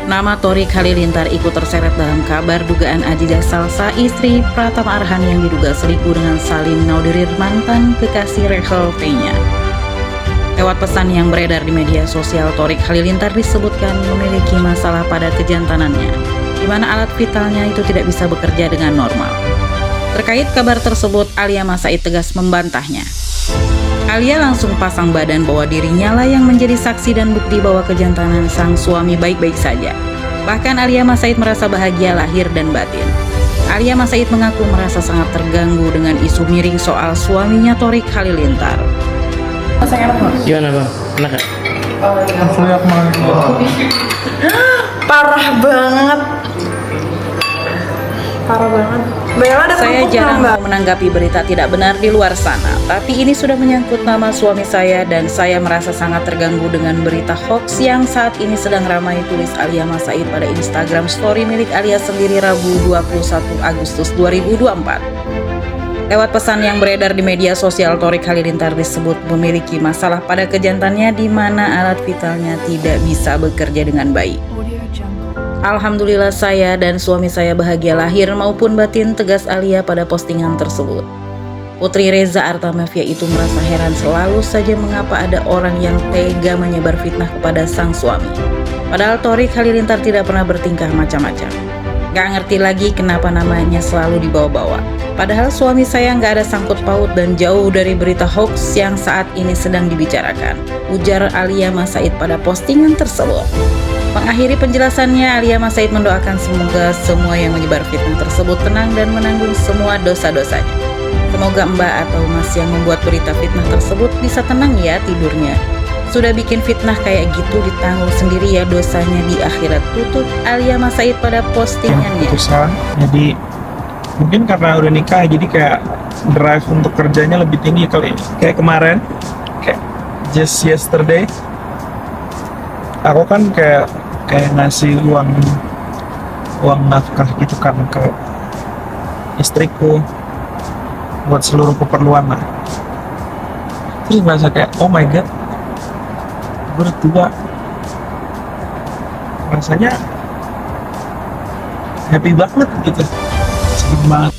Nama Thorik Halilintar ikut terseret dalam kabar dugaan Aziza Salsa, istri Pratama Arhan yang diduga selingkuh dengan Salim Naudirir, mantan kekasih Rachel Fenya. Lewat pesan yang beredar di media sosial, Thorik Halilintar disebutkan memiliki masalah pada kejantanannya, di mana alat vitalnya itu tidak bisa bekerja dengan normal. Terkait kabar tersebut, Alia Mas Said tegas membantahnya. Alia langsung pasang badan bahwa dirinya lah yang menjadi saksi dan bukti bahwa kejantanan sang suami baik-baik saja. Bahkan Alia Mas Said merasa bahagia lahir dan batin. Alia Mas Said mengaku merasa sangat terganggu dengan isu miring soal suaminya Thorik Halilintar. Gimana bang? Enak gak? Parah banget. Bella ada Saya kerupuk jarang nggak, mau menanggapi berita tidak benar di luar sana, tapi ini sudah menyangkut nama suami saya dan saya merasa sangat terganggu dengan berita hoax yang saat ini sedang ramai, tulis Alia Mas Said pada Instagram story milik Alia sendiri Rabu 21 Agustus 2024. Lewat pesan yang beredar di media sosial, Thorik Halilintar disebut memiliki masalah pada kejantannya di mana alat vitalnya tidak bisa bekerja dengan baik. Alhamdulillah saya dan suami saya bahagia lahir maupun batin, tegas Alia pada postingan tersebut. Putri Reza Artamevia itu merasa heran selalu saja mengapa ada orang yang tega menyebar fitnah kepada sang suami. Padahal Thorik Halilintar tidak pernah bertingkah macam-macam. Gak ngerti lagi kenapa namanya selalu dibawa-bawa. Padahal suami saya gak ada sangkut paut dan jauh dari berita hoax yang saat ini sedang dibicarakan, ujar Alia Mas Said pada postingan tersebut. Mengakhiri penjelasannya, Alia Mas Said mendoakan semoga semua yang menyebar fitnah tersebut tenang dan menanggung semua dosa-dosanya. Semoga Mbak atau Mas yang membuat berita fitnah tersebut bisa tenang ya tidurnya. Sudah bikin fitnah kayak gitu ditanggung sendiri ya dosanya di akhirat, tutup Alia Mas Said pada postingannya. Putusan, jadi mungkin karena udah nikah jadi kayak drive untuk kerjanya lebih tinggi kali. Kayak kemarin, kayak just yesterday, aku kan kayak ngasih uang nafkah gitu kan ke istriku buat seluruh keperluan lah. Terus merasa kayak oh my god, gue udah tua, rasanya happy banget gitu, sedih banget.